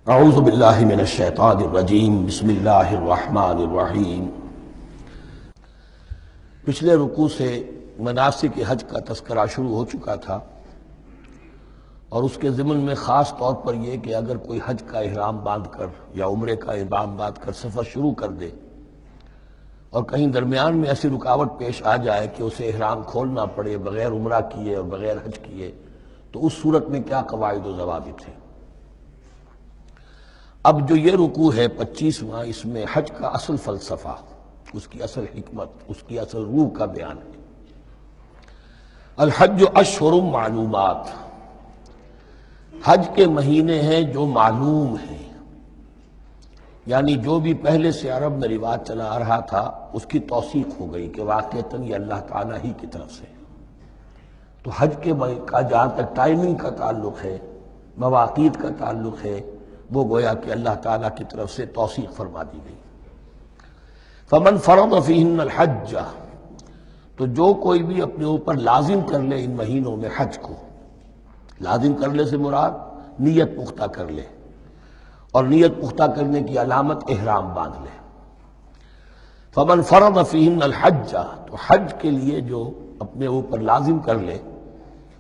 اعوذ باللہ من الشیطان الرجیم بسم اللہ الرحمن الرحیم۔ پچھلے رکوع سے مناسک حج کا تذکرہ شروع ہو چکا تھا، اور اس کے ضمن میں خاص طور پر یہ کہ اگر کوئی حج کا احرام باندھ کر یا عمرے کا احرام باندھ کر سفر شروع کر دے اور کہیں درمیان میں ایسی رکاوٹ پیش آ جائے کہ اسے احرام کھولنا پڑے بغیر عمرہ کیے اور بغیر حج کیے، تو اس صورت میں کیا قواعد و ضوابط ہیں۔ اب جو یہ رکوع ہے 25واں، اس میں حج کا اصل فلسفہ، اس کی اصل حکمت، اس کی اصل روح کا بیان ہے۔ الحج اشہر معلومات، حج کے مہینے ہیں جو معلوم ہیں، یعنی جو بھی پہلے سے عرب میں رواج چلا آ رہا تھا اس کی توثیق ہو گئی کہ واقعتاً یہ اللہ تعالیٰ ہی کی طرف سے۔ تو حج کے کا جہاں تک ٹائمنگ کا تعلق ہے، مواقیت کا تعلق ہے، وہ گویا کہ اللہ تعالیٰ کی طرف سے توثیق فرما دی گئی۔ فمن فرض فیہن الحج، تو جو کوئی بھی اپنے اوپر لازم کر لے ان مہینوں میں حج کو، لازم کر لے سے مراد نیت پختہ کر لے، اور نیت پختہ کرنے کی علامت احرام باندھ لے۔ فمن فرض فیہن الحج، تو حج کے لیے جو اپنے اوپر لازم کر لے،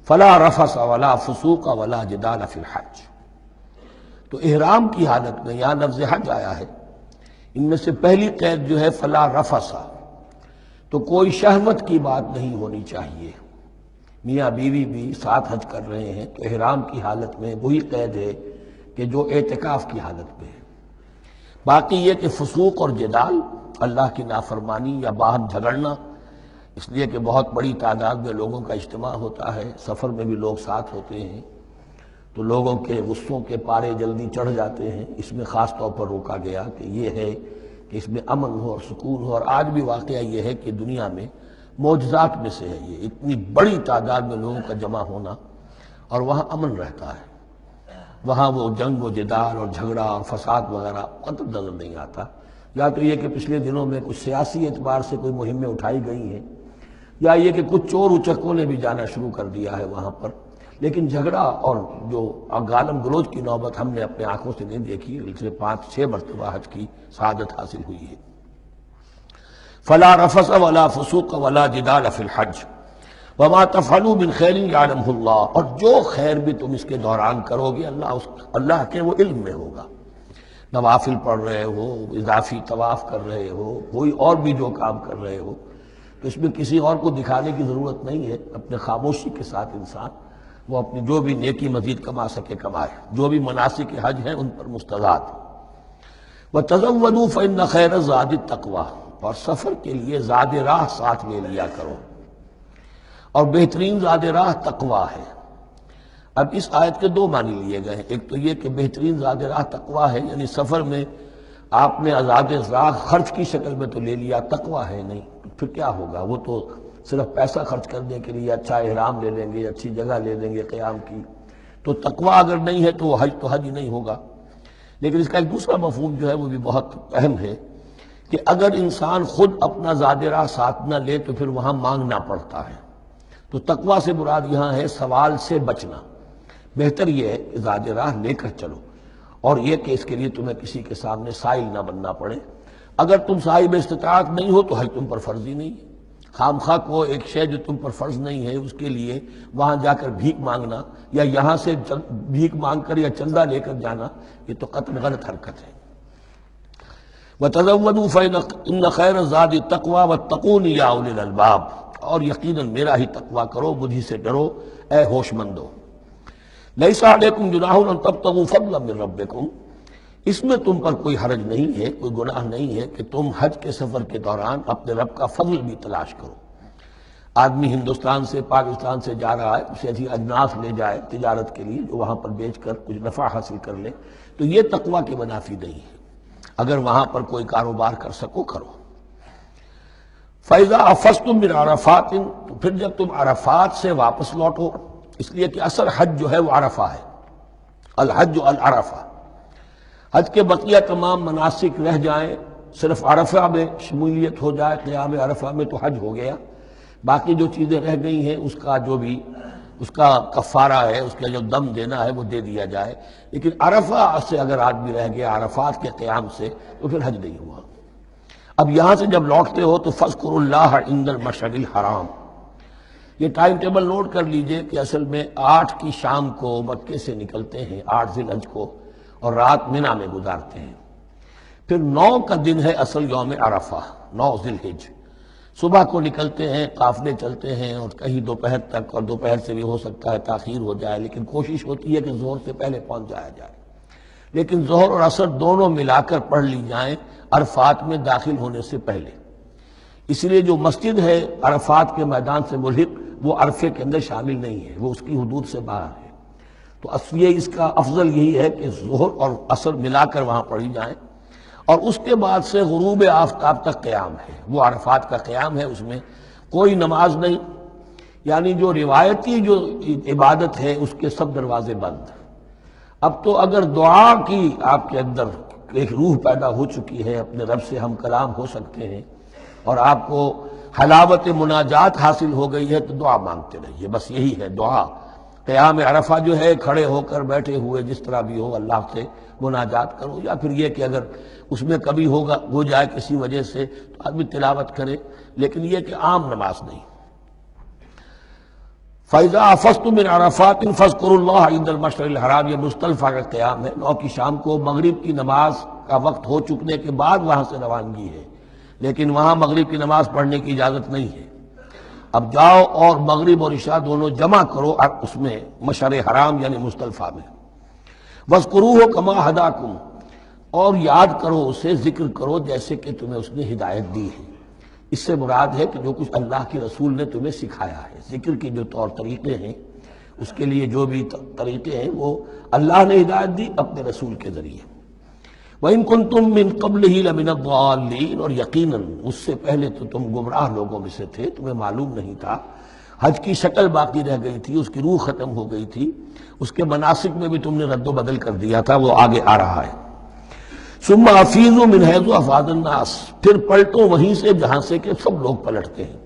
فلا رفث ولا فسوق ولا جدال فی الحج، تو احرام کی حالت میں یہاں لفظ حج آیا ہے، ان میں سے پہلی قید جو ہے فلا رفث، تو کوئی شہوت کی بات نہیں ہونی چاہیے۔ میاں بیوی بھی ساتھ حج کر رہے ہیں تو احرام کی حالت میں وہی قید ہے کہ جو اعتکاف کی حالت میں ہے۔ باقی یہ کہ فسوق اور جدال، اللہ کی نافرمانی یا باہم جھگڑنا، اس لیے کہ بہت بڑی تعداد میں لوگوں کا اجتماع ہوتا ہے، سفر میں بھی لوگ ساتھ ہوتے ہیں، تو لوگوں کے غصوں کے پارے جلدی چڑھ جاتے ہیں۔ اس میں خاص طور پر روکا گیا کہ یہ ہے کہ اس میں امن ہو اور سکون ہو۔ اور آج بھی واقعہ یہ ہے کہ دنیا میں معجزات میں سے ہے یہ، اتنی بڑی تعداد میں لوگوں کا جمع ہونا، اور وہاں امن رہتا ہے، وہاں وہ جنگ و جدال اور جھگڑا اور فساد وغیرہ قطع نظر نہیں آتا۔ یا تو یہ کہ پچھلے دنوں میں کچھ سیاسی اعتبار سے کوئی مہمیں اٹھائی گئی ہیں، یا یہ کہ کچھ چور اچکوں نے بھی جانا شروع کر دیا ہے وہاں پر، لیکن جھگڑا اور جو گالم گلوچ کی نوبت ہم نے اپنے آنکھوں سے نہیں دیکھی۔ پچھلے 5-6 مرتبہ حج کی سعادت حاصل ہوئی ہے۔ فلا رفث ولا فسوق ولا جدال فی الحج وما تفعلوا من خیر یعلمہ اللہ، اور جو خیر بھی تم اس کے دوران کرو گے اللہ کے وہ علم میں ہوگا۔ نوافل پڑھ رہے ہو، اضافی طواف کر رہے ہو، کوئی اور بھی جو کام کر رہے ہو، تو اس میں کسی اور کو دکھانے کی ضرورت نہیں ہے۔ اپنے خاموشی کے ساتھ انسان وہ اپنی جو بھی نیکی مزید کما سکے کمائے، جو بھی مناسک حج ہیں ان پر مستضاد۔ وَتَزَوَّدُوا فَإِنَّ خَيْرَ الزَّادِ التَّقْوَىٰ، اور سفر کے لیے زاد راہ ساتھ لے لیا کرو، اور بہترین زاد راہ تقویٰ ہے۔ اب اس آیت کے دو معنی لیے گئے ہیں، ایک تو یہ کہ بہترین زاد راہ تقویٰ ہے، یعنی سفر میں آپ نے زاد راہ خرچ کی شکل میں تو لے لیا، تقویٰ ہے نہیں، پھر کیا ہوگا؟ وہ تو صرف پیسہ خرچ کرنے کے لیے اچھا احرام لے لیں گے، اچھی جگہ لے لیں گے قیام کی، تو تقویٰ اگر نہیں ہے تو وہ حج تو حج ہی نہیں ہوگا۔ لیکن اس کا ایک دوسرا مفہوم جو ہے وہ بھی بہت اہم ہے کہ اگر انسان خود اپنا زاد راہ ساتھ نہ لے تو پھر وہاں مانگنا پڑتا ہے۔ تو تقویٰ سے مراد یہاں ہے سوال سے بچنا۔ بہتر یہ ہے کہ زاد راہ لے کر چلو، اور یہ کہ اس کے لیے تمہیں کسی کے سامنے سائل نہ بننا پڑے۔ اگر تم صاحب استطاعت نہیں ہو تو حج تم پر فرض ہی نہیں ہے۔ خام خواہ کو ایک شے جو تم پر فرض نہیں ہے اس کے لیے وہاں جا کر بھیک مانگنا، یا یہاں سے بھیک مانگ کر یا چندہ لے کر جانا، یہ تو قطعاً غلط حرکت ہے۔ وَتَزَوَّدُوا فَإِنَّ خَيْرَ الزَّادِ التَّقْوَىٰ وَاتَّقُونِ يَا أُولِي الْأَلْبَابِ، اور یقیناً میرا ہی تقویٰ کرو، مجھ سے ڈرو اے ہوش مندو۔ لَيْسَ عَلَيْكُمْ جُنَاحٌ أَن تَبْتَغُوا فَضْلًا مِّن رَّبِّكُمْ، اس میں تم پر کوئی حرج نہیں ہے، کوئی گناہ نہیں ہے کہ تم حج کے سفر کے دوران اپنے رب کا فضل بھی تلاش کرو۔ آدمی ہندوستان سے پاکستان سے جا رہا ہے، اسے ایسی اجناس لے جائے تجارت کے لیے جو وہاں پر بیچ کر کچھ نفع حاصل کر لے، تو یہ تقویٰ کے منافی نہیں ہے۔ اگر وہاں پر کوئی کاروبار کر سکو کرو۔ فَإِذَا أَفَضْتُم مِّنْ عَرَفَاتٍ، تو پھر جب تم عرفات سے واپس لوٹو، اس لیے کہ اصل حج جو ہے وہ عرفہ ہے، الحج العرفہ۔ حج کے بقیہ تمام مناسک رہ جائیں، صرف عرفہ میں شمولیت ہو جائے، قیام عرفہ میں، تو حج ہو گیا۔ باقی جو چیزیں رہ گئی ہیں اس کا جو بھی اس کا کفارہ ہے، اس کا جو دم دینا ہے وہ دے دیا جائے، لیکن عرفہ سے اگر آدمی رہ گیا عرفات کے قیام سے تو پھر حج نہیں ہوا۔ اب یہاں سے جب لوٹتے ہو تو فاذکروا اللہ عند المشعر الحرام، یہ ٹائم ٹیبل نوٹ کر لیجئے کہ اصل میں 8 کی شام کو مکے سے نکلتے ہیں 8 ذی الحج کو، اور رات منی میں گزارتے ہیں۔ پھر 9 کا دن ہے اصل یوم عرفہ، 9 ذی الحج، صبح کو نکلتے ہیں، قافلے چلتے ہیں، اور کہیں دوپہر تک، اور دوپہر سے بھی ہو سکتا ہے تاخیر ہو جائے، لیکن کوشش ہوتی ہے کہ ظہر سے پہلے پہنچ جایا جائے، لیکن ظہر اور عصر دونوں ملا کر پڑھ لی جائیں عرفات میں داخل ہونے سے پہلے۔ اس لیے جو مسجد ہے عرفات کے میدان سے ملحق وہ عرفے کے اندر شامل نہیں ہے، وہ اس کی حدود سے باہر ہے، تو یہ اس کا افضل یہی ہے کہ ظہر اور عصر ملا کر وہاں پڑھی جائیں، اور اس کے بعد سے غروب آفتاب تک قیام ہے، وہ عرفات کا قیام ہے، اس میں کوئی نماز نہیں، یعنی جو روایتی جو عبادت ہے اس کے سب دروازے بند۔ اب تو اگر دعا کی آپ کے اندر ایک روح پیدا ہو چکی ہے، اپنے رب سے ہم کلام ہو سکتے ہیں، اور آپ کو حلاوت مناجات حاصل ہو گئی ہے، تو دعا مانگتے رہیے، بس یہی ہے دعا۔ قیام عرفہ جو ہے کھڑے ہو کر بیٹھے ہوئے جس طرح بھی ہو اللہ سے مناجات کرو، یا پھر یہ کہ اگر اس میں کبھی ہو جائے کسی وجہ سے تو آدمی تلاوت کرے، لیکن یہ کہ عام نماز نہیں۔ فَإِذَا أَفَضْتُم مِّنْ عَرَفَاتٍ فاذكروا اللَّهَ عِندَ المشعر الحرام، یہ مزدلفہ کا قیام ہے، 9 کی شام کو مغرب کی نماز کا وقت ہو چکنے کے بعد وہاں سے روانگی ہے، لیکن وہاں مغرب کی نماز پڑھنے کی اجازت نہیں ہے۔ اب جاؤ اور مغرب اور عشاء دونوں جمع کرو اس میں مشعر حرام یعنی مزدلفہ میں۔ وَاذْكُرُوهُ كَمَا هَدَاكُمْ، اور یاد کرو اسے، ذکر کرو جیسے کہ تمہیں اس نے ہدایت دی ہے۔ اس سے مراد ہے کہ جو کچھ اللہ کے رسول نے تمہیں سکھایا ہے، ذکر کے جو طور طریقے ہیں، اس کے لیے جو بھی طریقے ہیں وہ اللہ نے ہدایت دی اپنے رسول کے ذریعے۔ وَإِن كُنتُم مِّن قَبْلِهِ لَمِنَ الضَّالِّينَ، اور یقیناً اس سے پہلے تو تم گمراہ لوگوں میں سے تھے، تمہیں معلوم نہیں تھا، حج کی شکل باقی رہ گئی تھی، اس کی روح ختم ہو گئی تھی، اس کے مناسک میں بھی تم نے رد و بدل کر دیا تھا، وہ آگے آ رہا ہے۔ ثم افیضوا من حیث افاض الناس، پھر پلٹو وہیں سے جہاں سے کہ سب لوگ پلٹتے ہیں۔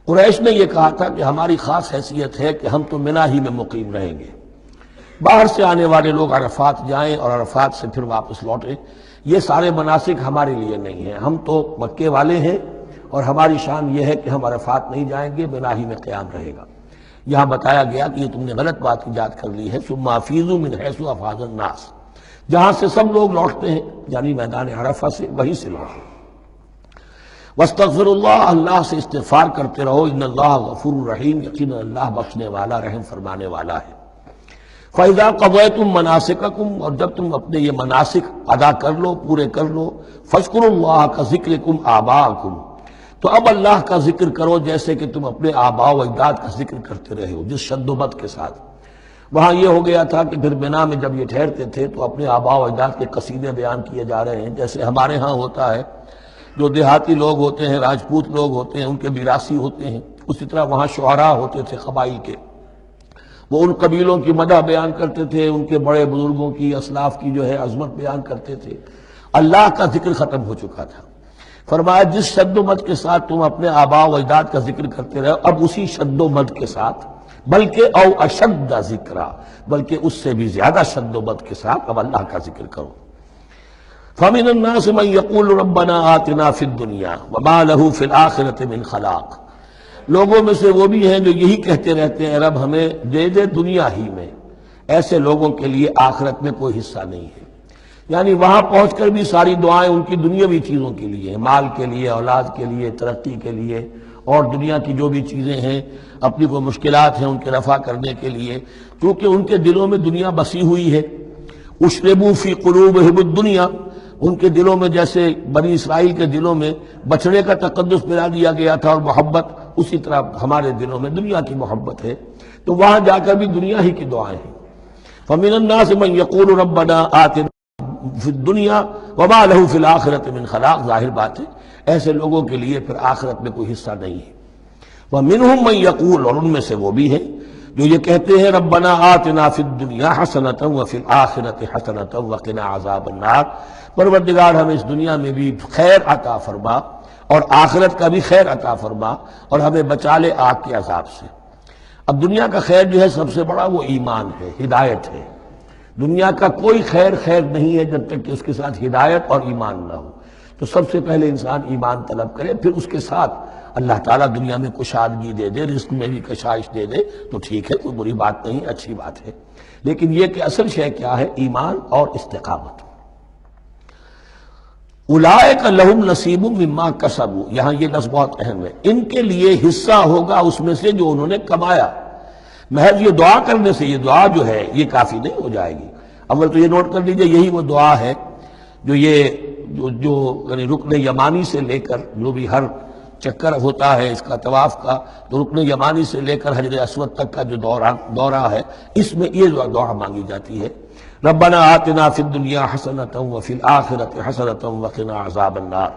قریش نے یہ کہا تھا کہ ہماری خاص حیثیت ہے کہ ہم تو منی ہی میں مقیم رہیں گے، باہر سے آنے والے لوگ عرفات جائیں اور عرفات سے پھر واپس لوٹیں، یہ سارے مناسک ہمارے لیے نہیں ہیں، ہم تو مکے والے ہیں، اور ہماری شان یہ ہے کہ ہم عرفات نہیں جائیں گے، منی ہی میں قیام رہے گا۔ یہاں بتایا گیا کہ یہ تم نے غلط بات ایجاد کر لی ہے، ثم افیضوا من حیث افاض الناس، جہاں سے سب لوگ لوٹتے ہیں یعنی میدان عرفہ سے، وہیں سے لوٹیں۔ واستغفر اللہ، اللہ سے استغفار کرتے رہو، ان اللہ غفور رحیم، یقینا اللہ بخشنے والا رحم فرمانے والا ہے۔ فَإِذَا قَضَيْتُم مَّنَاسِكَكُمْ، اور جب تم اپنے یہ مناسک ادا کر لو، پورے کر لو، فاذکروا اللہ کذکرکم آباءکم، تو اب اللہ کا ذکر کرو جیسے کہ تم اپنے آباء و اجداد کا ذکر کرتے رہے ہو، جس شد و بد کے ساتھ۔ وہاں یہ ہو گیا تھا کہ پھر منی میں جب یہ ٹھہرتے تھے تو اپنے آباء و اجداد کے قصیدے بیان کیے جا رہے ہیں، جیسے ہمارے ہاں ہوتا ہے، جو دیہاتی لوگ ہوتے ہیں، راجپوت لوگ ہوتے ہیں، ان کے میراثی ہوتے ہیں، اسی طرح وہاں شعراء ہوتے تھے قبائل کے، وہ ان قبیلوں کی مدح بیان کرتے تھے، ان کے بڑے بزرگوں کی، اسلاف کی جو ہے عظمت بیان کرتے تھے۔ اللہ کا ذکر ختم ہو چکا تھا، فرمایا جس شد و مد کے ساتھ تم اپنے آباء و اجداد کا ذکر کرتے رہے، اب اسی شد و مد کے ساتھ، بلکہ او اشد ذکرہ، بلکہ اس سے بھی زیادہ شد و مد کے ساتھ اب اللہ کا ذکر کرو۔ فَمِنَ النَّاسِ مَن يَقُولُ رَبَّنَا آتِنَا فِي الدُّنْيَا وَمَا لَهُ فِي الْآخِرَةِ مِنْ خَلَاقٍ، لوگوں میں سے وہ بھی ہیں جو یہی کہتے رہتے ہیں رب ہمیں دے دے دنیا ہی میں، ایسے لوگوں کے لیے آخرت میں کوئی حصہ نہیں ہے، یعنی وہاں پہنچ کر بھی ساری دعائیں ان کی دنیاوی چیزوں کے لیے، مال کے لیے، اولاد کے لیے، ترقی کے لیے، اور دنیا کی جو بھی چیزیں ہیں، اپنی کوئی مشکلات ہیں ان کے رفع کرنے کے لیے، کیونکہ ان کے دلوں میں دنیا بسی ہوئی ہے۔ اشربوا فی قلوبہم الدنیا، ان کے دلوں میں جیسے بنی اسرائیل کے دلوں میں بچڑے کا تقدس ملا دیا گیا تھا اور محبت، اسی طرح ہمارے دلوں میں دنیا کی محبت ہے، تو وہاں جا کر بھی دنیا ہی کی دعائیں ہیں۔ فَمِنَ النَّاسِ مَن يَقُولُ رَبَّنَا آتِنَا فِي الدُّنْيَا وَمَا لَهُ فِي الْآخِرَةِ مِنْ خَلَاقٍ، ظاہر بات ہے ایسے لوگوں کے لیے پھر آخرت میں کوئی حصہ نہیں ہے۔ وَمِنْهُم مَن يَقُولُ، اور ان میں سے وہ بھی ہیں جو یہ کہتے ہیں ربنا آتنا فی الدنیا حسنۃ وفی الآخرۃ حسنۃ وقنا عذاب النار، پروردگار ہمیں اس دنیا میں بھی خیر عطا فرما اور آخرت کا بھی خیر عطا فرما اور ہمیں بچا لے آگ کے عذاب سے۔ اب دنیا کا خیر جو ہے سب سے بڑا وہ ایمان ہے، ہدایت ہے۔ دنیا کا کوئی خیر نہیں ہے جب تک کہ اس کے ساتھ ہدایت اور ایمان نہ ہو۔ تو سب سے پہلے انسان ایمان طلب کرے، پھر اس کے ساتھ اللہ تعالیٰ دنیا میں کشادگی دے دے، رزق میں بھی کشائش دے دے تو ٹھیک ہے، کوئی بری بات نہیں، اچھی بات ہے۔ لیکن یہ کہ اصل شے کیا ہے؟ ایمان اور استقامت۔ اولئک لہم نصیب مما کسبوا، یہاں یہ لفظ بہت اہم ہے، ان کے لیے حصہ ہوگا اس میں سے جو انہوں نے کمایا۔ محض یہ دعا کرنے سے، یہ دعا جو ہے یہ کافی نہیں ہو جائے گی۔ اول تو یہ نوٹ کر لیجئے، یہی وہ دعا ہے جو یعنی رکن یمانی سے لے کر، جو بھی ہر چکر ہوتا ہے اس کا طواف کا، تو رکن یمانی سے لے کر حجر اسود تک کا جو دورہ ہے، اس میں یہ دعا مانگی جاتی ہے، ربنا آتنا فی الدنیا حسنۃ وفی الآخرۃ حسنۃ وقنا عذاب النار۔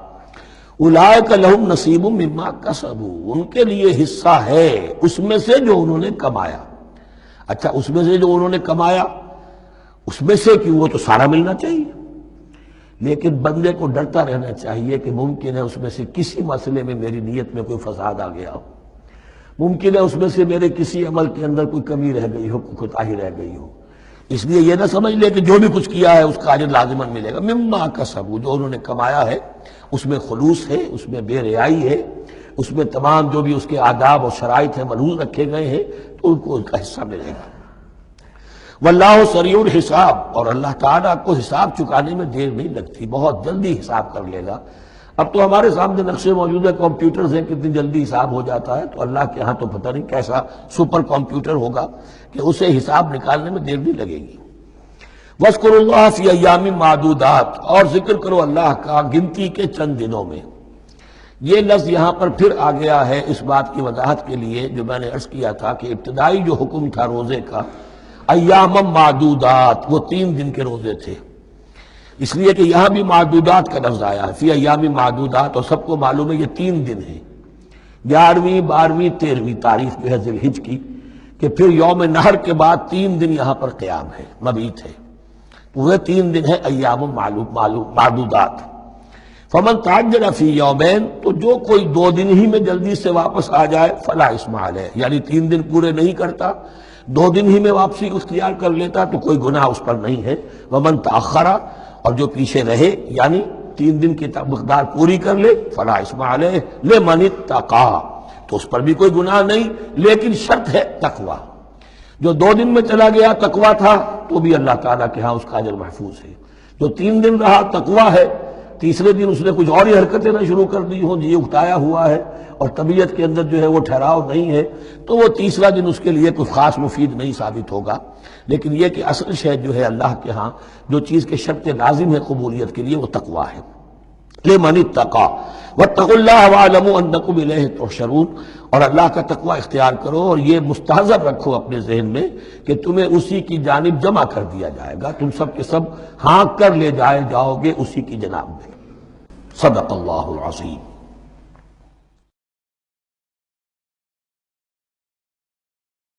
اولئک لہم نصیب مما کسبوا، ان کے لیے حصہ ہے اس میں سے جو انہوں نے کمایا۔ اچھا، اس میں سے جو انہوں نے کمایا، اس میں سے کہ وہ تو سارا ملنا چاہیے، لیکن بندے کو ڈرتا رہنا چاہیے کہ ممکن ہے اس میں سے کسی مسئلے میں میری نیت میں کوئی فساد آ گیا ہو، ممکن ہے اس میں سے میرے کسی عمل کے اندر کوئی کمی رہ گئی ہو، کوئی کوتاہی رہ گئی ہو۔ اس لیے یہ نہ سمجھ لے کہ جو بھی کچھ کیا ہے اس کا اجر لازماً ملے گا۔ مما کسبوا، جو انہوں نے کمایا ہے اس میں خلوص ہے، اس میں بے ریائی ہے، اس میں تمام جو بھی اس کے آداب اور شرائط ہیں ملحوظ رکھے گئے ہیں، تو ان کو ان کا حصہ ملے گا۔ واللہ سریع الحساب، اور اللہ تعالیٰ کو حساب چکانے میں دیر نہیں لگتی، بہت جلدی حساب کر لے گا۔ اب تو ہمارے سامنے نقشے موجود ہے، کمپیوٹرز ہیں، کتنی جلدی حساب ہو جاتا ہے، تو اللہ کے ہاں تو پتہ نہیں کیسا سپر کمپیوٹر ہوگا کہ اسے حساب نکالنے میں دیر نہیں لگے گی۔ وَاذْكُرُوا اللَّهَ فِي أَيَّامٍ مَّعْدُودَاتٍ، اور ذکر کرو اللہ کا گنتی کے چند دنوں میں۔ یہ لفظ یہاں پر پھر آ گیا ہے اس بات کی وضاحت کے لیے جو میں نے عرض کیا تھا کہ ابتدائی جو حکم تھا روزے کا، ایام معدودات، وہ 3 دن کے روزے تھے، اس لیے کہ یہاں بھی معدودات کا لفظ آیا ہے، فی ایام معدودات، اور سب کو معلوم ہے یہ 3 دن ہیں، 11ویں 12ویں 13ویں تاریخ جو ہے ذی الحجہ کی، کہ پھر یوم نحر کے بعد 3 دن یہاں پر قیام ہے، مبیت ہے، پورے 3 دن ہیں ایام معدودات۔ فمن تعجل فی یومین، تو جو کوئی 2 دن ہی میں جلدی سے واپس آ جائے، فلا اثم علیہ، یعنی 3 دن پورے نہیں کرتا، 2 دن ہی میں واپسی اختیار کر لیتا تو کوئی گناہ اس پر نہیں ہے۔ ومن تأخر، اور جو پیچھے رہے یعنی 3 دن کی مقدار پوری کر لے، فلا اثم علیہ لمن اتقی، تو اس پر بھی کوئی گناہ نہیں، لیکن شرط ہے تقوی۔ جو 2 دن میں چلا گیا تقوی تھا تو بھی اللہ تعالیٰ کے ہاں اس کا اجر محفوظ ہے، جو 3 دن رہا تقوی ہے، تیسرے دن اس نے کچھ اور ہی حرکتیں نہ شروع کر دی ہوں، یہ اکتایا ہوا ہے اور طبیعت کے اندر جو ہے وہ ٹھہراؤ نہیں ہے، تو وہ تیسرا دن اس کے لیے کوئی خاص مفید نہیں ثابت ہوگا۔ لیکن یہ کہ اصل شے جو ہے اللہ کے ہاں جو چیز کے شرط لازم ہے قبولیت کے لیے وہ تقوی ہے۔ لمن اتقی واتقوا اللہ واعلموا انکم الیہ تحشرون، اور اللہ کا تقوی اختیار کرو اور یہ مستحضر رکھو اپنے ذہن میں کہ تمہیں اسی کی جانب جمع کر دیا جائے گا، تم سب کے سب ہانک کر لے جاؤ گے اسی کی جناب میں۔ صدق اللہ العظیم۔